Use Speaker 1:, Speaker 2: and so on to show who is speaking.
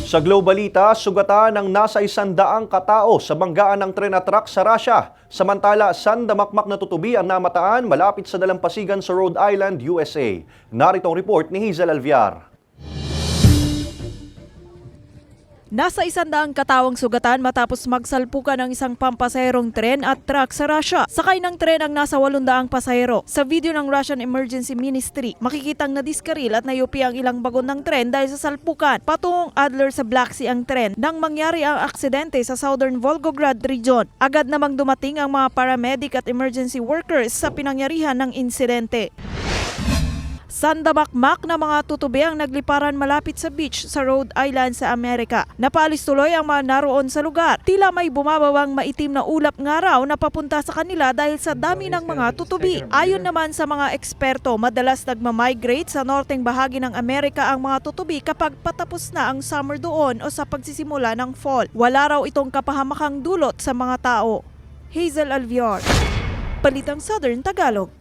Speaker 1: Sa Globalita, sugatan ng nasa 100 katao sa banggaan ng tren at truck sa Russia. Samantala, sandamakmak na tutubi ang namataan malapit sa dalampasigan sa Rhode Island, USA. Narito ang report ni Hazel Alviar.
Speaker 2: Nasa 100 katawang sugatan matapos magsalpukan ng isang pampasaherong tren at truck sa Russia. Sakay ng tren ang nasa 800 pasahero. Sa video ng Russian Emergency Ministry, makikitang nadiskaril at nayupi ang ilang bagon ng tren dahil sa salpukan. Patungong Adler sa Black Sea ang tren nang mangyari ang aksidente sa Southern Volgograd region. Agad namang dumating ang mga paramedic at emergency workers sa pinangyarihan ng insidente. Sandamakmak na mga tutubi ang nagliparan malapit sa beach sa Rhode Island sa Amerika. Napaalis tuloy ang mga naroon sa lugar. Tila may bumabawang maitim na ulap nga raw na papunta sa kanila dahil sa dami ng mga tutubi. Ayon naman sa mga eksperto, madalas nagmamigrate sa norteng bahagi ng Amerika ang mga tutubi kapag patapos na ang summer doon o sa pagsisimula ng fall. Wala raw itong kapahamakang dulot sa mga tao. Hazel Alviar, Balitang Southern Tagalog.